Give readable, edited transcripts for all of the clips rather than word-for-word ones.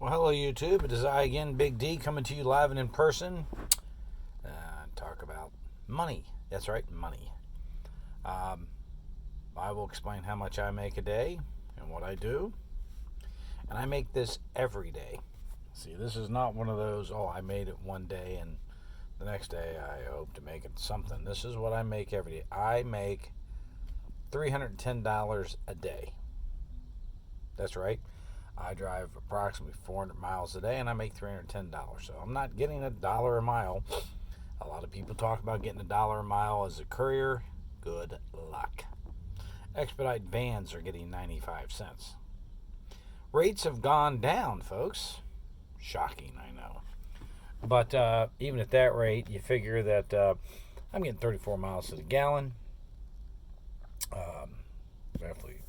Well, hello, YouTube. It is I again, Big D, coming to you live and in person. Talk about money. That's right, money. Um, I will explain how much I make a day and what I do. And I make this every day. See, this is not one of those, oh, I made it one day and the next day I hope to make it something. This is what I make every day. I make $310 a day. That's right. I drive approximately 400 miles a day and I make $310. So I'm not getting $1 a mile. A lot of people talk about getting $1 a mile as a courier. Good luck. Expedite vans are getting 95 cents. Rates have gone down, folks. Shocking, I know. But even at that rate, you figure that I'm getting 34 miles to the gallon. Roughly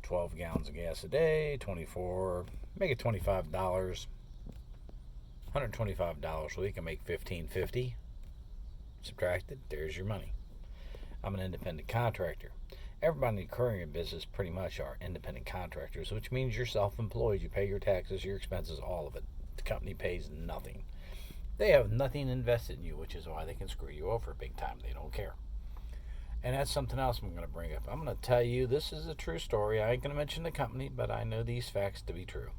12 gallons of gas a day, 24, make it $25, $125 a week. I make $15.50. Subtracted, there's your money. I'm an independent contractor. Everybody in the courier business pretty much are independent contractors, which means you're self-employed. You pay your taxes, your expenses, all of it. The company pays nothing. They have nothing invested in you, which is why they can screw you over big time. They don't care. And that's something else I'm going to bring up. I'm going to tell you this is a true story. I ain't going to mention the company, but I know these facts to be true.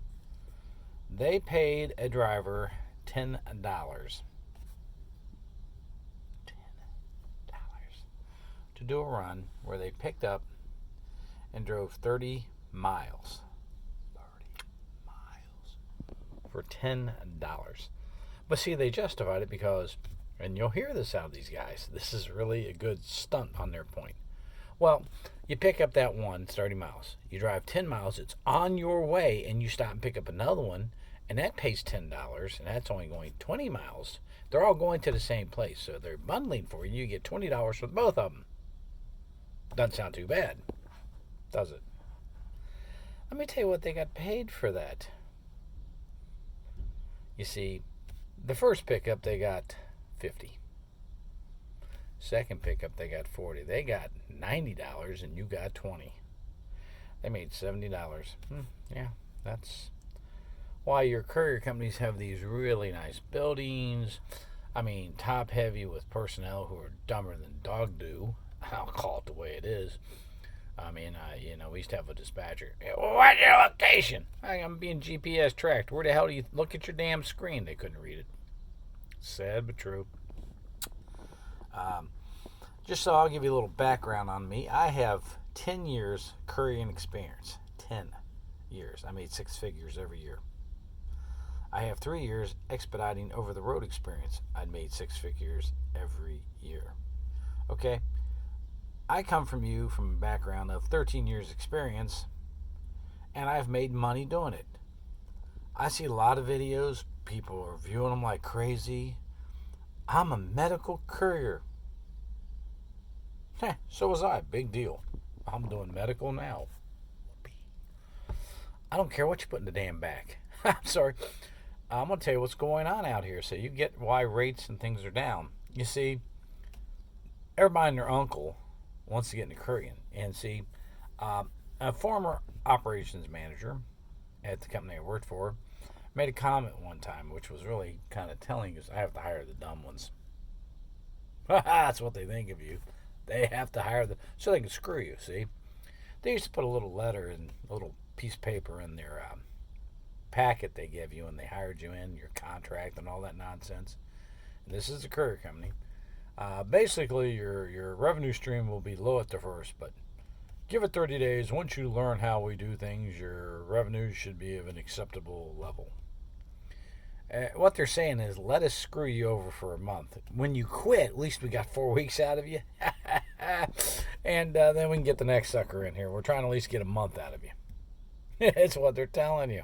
They paid a driver $10. $10 to do a run where they picked up and drove 30 miles. 30 miles for $10. But see, they justified it because, and you'll hear this out of these guys, this is really a good stunt on their point. Well, you pick up that one, it's 30 miles. You drive 10 miles, it's on your way, and you stop and pick up another one, and that pays $10, and that's only going 20 miles. They're all going to the same place, so they're bundling for you. You get $20 for both of them. Doesn't sound too bad, does it? Let me tell you what they got paid for that. You see, the first pickup they got 50. Second pickup they got 40. They got $90 and you got 20. They made $70. Yeah, that's why your courier companies have these really nice buildings. I mean, top heavy with personnel who are dumber than dog do. I'll call it the way it is. I mean, we used to have a dispatcher. What's your location? I'm being GPS tracked. Where the hell do you look at your damn screen? They couldn't read it. Sad but true. Just so I'll give you a little background on me. I have 10 years couriering experience. 10 years. I made 6 figures every year. I have 3 years expediting over-the-road experience. I made 6 figures every year. Okay? I come from a background of 13 years experience, and I've made money doing it. I see a lot of videos. People are viewing them like crazy. I'm a medical courier. So was I. Big deal. I'm doing medical now. I don't care what you put in the damn bag. I'm sorry. I'm going to tell you what's going on out here so you get why rates and things are down. You see, everybody and their uncle wants to get into couriering. And see, a former operations manager at the company I worked for made a comment one time, which was really kind of telling, because I have to hire the dumb ones. That's what they think of you. They have to hire them so they can screw you, see? They used to put a little letter and a little piece of paper in their packet they give you when they hired you in, your contract and all that nonsense. And this is a courier company. Basically, your revenue stream will be low at the first, but give it 30 days. Once you learn how we do things, your revenue should be of an acceptable level. What they're saying is, let us screw you over for a month. When you quit, at least we got 4 weeks out of you. And then we can get the next sucker in here. We're trying to at least get a month out of you. That's what they're telling you.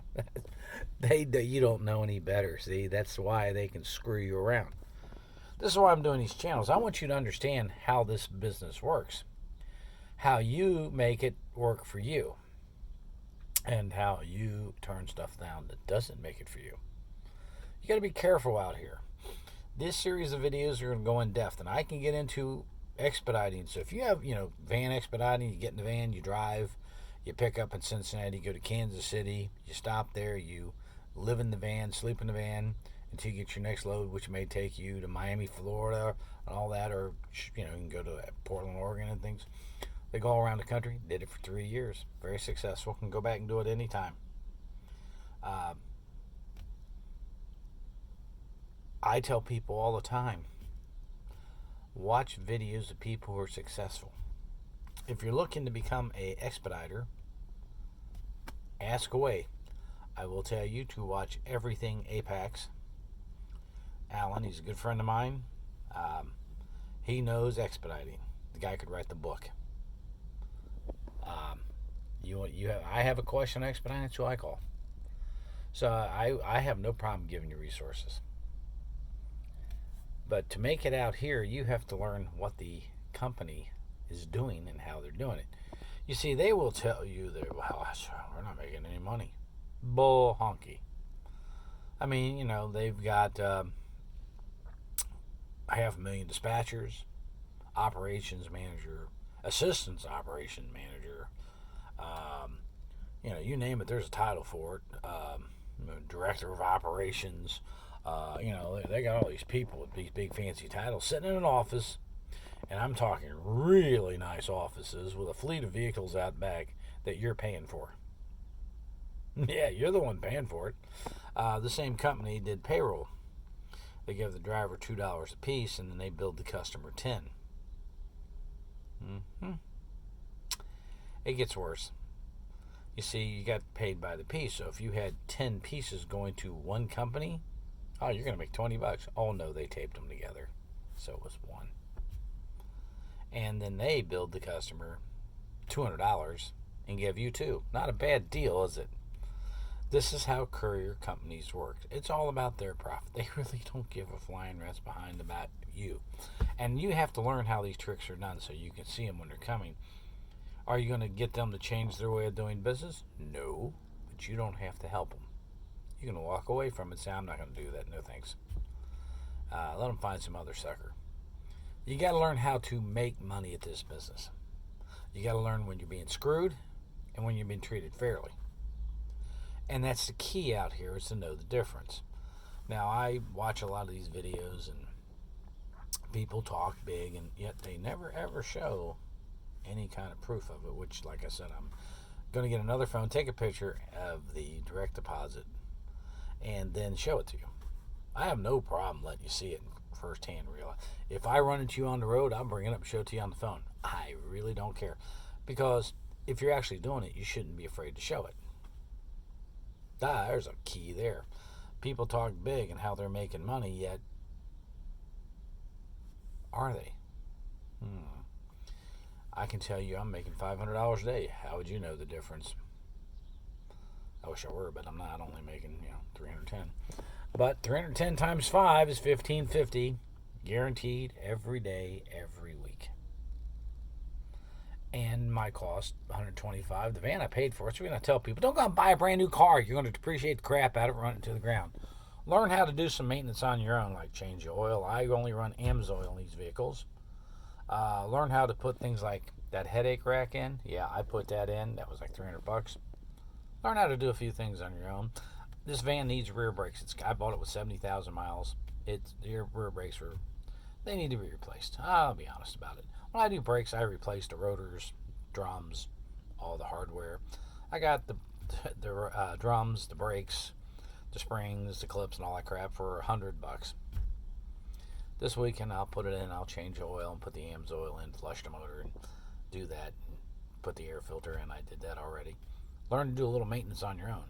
You don't know any better, see? That's why they can screw you around. This is why I'm doing these channels. I want you to understand how this business works. How you make it work for you. And how you turn stuff down that doesn't make it for you. You got to be careful out here. This series of videos are going to go in depth, and I can get into expediting. So if you have, van expediting, you get in the van, you drive, You pick up in Cincinnati, go to Kansas City, you stop there, you live in the van, sleep in the van until you get your next load, which may take you to Miami, Florida, and all that, or you can go to Portland, Oregon, and things. They go all around the country. Did it for 3 years. Very successful. Can go back and do it anytime. Uh, I tell people all the time, watch videos of people who are successful. If you're looking to become a expediter, ask away. I will tell you to watch everything Apex. Alan, he's a good friend of mine. He knows expediting. The guy could write the book. I have a question on expediting. That's who I call. So I have no problem giving you resources. But to make it out here, you have to learn what the company is doing and how they're doing it. You see, they will tell you that, well, we're not making any money. Bull honky. I mean, they've got 500,000 dispatchers, operations manager, assistance operation manager. You name it, there's a title for it. Director of operations. They got all these people with these big fancy titles sitting in an office, and I'm talking really nice offices with a fleet of vehicles out back that you're paying for. Yeah, you're the one paying for it. The same company did payroll. They give the driver $2 a piece, and then they bill the customer 10. It gets worse. You see, you got paid by the piece. So if you had 10 pieces going to one company, oh, you're going to make $20. Oh, no, they taped them together. So it was one. And then they billed the customer $200 and give you two. Not a bad deal, is it? This is how courier companies work. It's all about their profit. They really don't give a flying rat's behind about you. And you have to learn how these tricks are done so you can see them when they're coming. Are you going to get them to change their way of doing business? No, but you don't have to help them. You can walk away from it and say, I'm not going to do that. No thanks. Let them find some other sucker. You got to learn how to make money at this business. You got to learn when you're being screwed and when you're being treated fairly. And that's the key out here, is to know the difference. Now, I watch a lot of these videos and people talk big, and yet they never ever show any kind of proof of it, which, like I said, I'm going to get another phone, take a picture of the direct deposit, and then show it to you. I have no problem letting you see it firsthand. Real. If I run into you on the road, I'll bring it up and show it to you on the phone. I really don't care. Because if you're actually doing it, you shouldn't be afraid to show it. There's a key there. People talk big and how they're making money, yet are they? I can tell you I'm making $500 a day. How would you know the difference? I wish I were, but I'm not. Only making, $310. But 310 times 5 is $1,550, guaranteed every day, every week. And my cost, $125. The van I paid for. So we're going to tell people, don't go out and buy a brand new car. You're going to depreciate the crap out of it, run it to the ground. Learn how to do some maintenance on your own, like change the oil. I only run AMSOIL in these vehicles. Learn how to put things like that headache rack in. Yeah, I put that in. That was like $300. Learn how to do a few things on your own. This van needs rear brakes. I bought it with 70,000 miles. The rear brakes they need to be replaced. I'll be honest about it. When I do brakes, I replace the rotors, drums, all the hardware. I got the drums, the brakes, the springs, the clips, and all that crap for $100. This weekend I'll put it in, I'll change the oil and put the AMSOIL in, flush the motor and do that, and put the air filter in. I did that already. Learn to do a little maintenance on your own.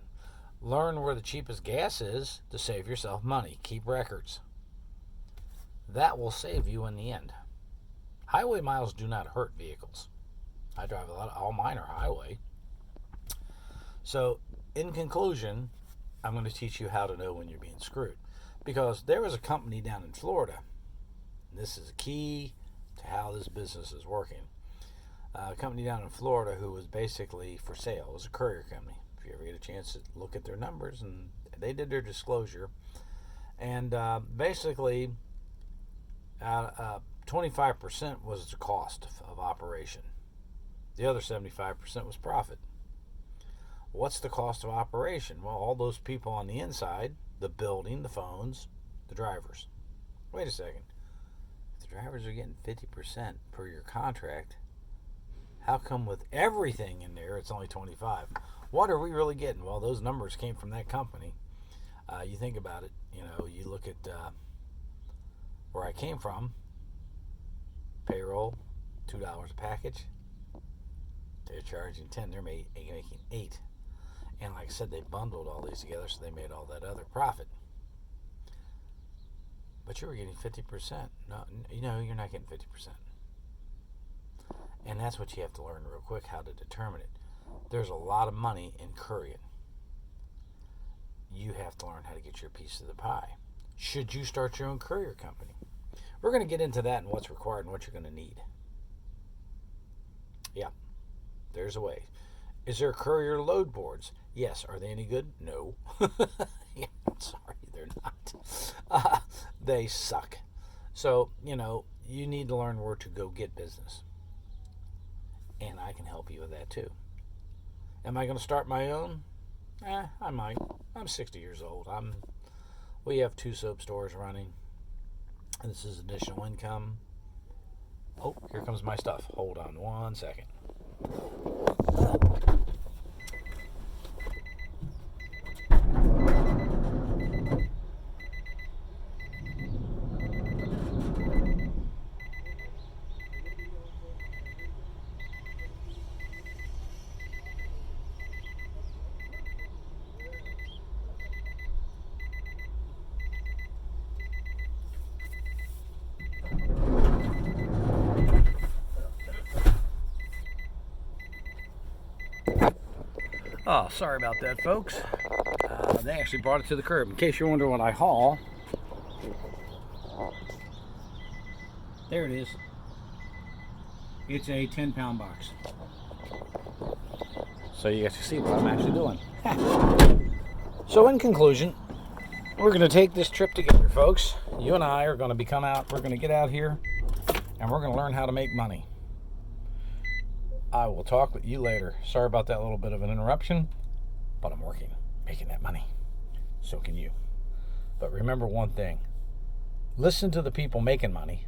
Learn where the cheapest gas is to save yourself money. Keep records. That will save you in the end. Highway miles do not hurt vehicles. I drive a lot. All mine are highway. So, in conclusion, I'm going to teach you how to know when you're being screwed. Because there was a company down in Florida. And this is key to how this business is working. A company down in Florida who was basically for sale. It was a courier company. If you ever get a chance to look at their numbers, and they did their disclosure. And basically, 25% was the cost of operation. The other 75% was profit. What's the cost of operation? Well, all those people on the inside, the building, the phones, the drivers. Wait a second. If the drivers are getting 50% per your contract, how come with everything in there it's only 25? What are we really getting? Well, those numbers came from that company. You think about it. You look at where I came from. Payroll, $2 a package. They're charging 10. They're making 8. And like I said, they bundled all these together, so they made all that other profit. But you were getting 50%. No, you're not getting 50%. And that's what you have to learn real quick, how to determine it. There's a lot of money in courier. You have to learn how to get your piece of the pie. Should you start your own courier company? We're going to get into that and what's required and what you're going to need. Yeah, there's a way. Is there courier load boards? Yes. Are they any good? No. Yeah, I'm sorry, they're not. They suck. So, you need to learn where to go get business. And I can help you with that too. Am I going to start my own? I might. I'm 60 years old. We have 2 soap stores running. And this is additional income. Oh, here comes my stuff. Hold on one second. Oh, sorry about that, folks. They actually brought it to the curb. In case you're wondering what I haul, there it is. It's a 10-pound box. So you guys can see what I'm actually doing. So in conclusion, we're going to take this trip together, folks. You and I are going to we're going to get out here, and we're going to learn how to make money. I will talk with you later. Sorry about that little bit of an interruption, but I'm making that money. So can you. But remember one thing. Listen to the people making money.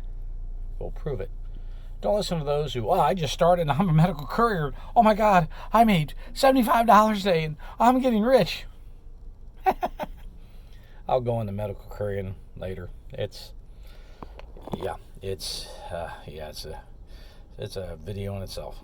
We'll prove it. Don't listen to those who, I just started and I'm a medical courier. Oh my God, I made $75 a day and I'm getting rich. I'll go into medical couriering later. It's a video in itself.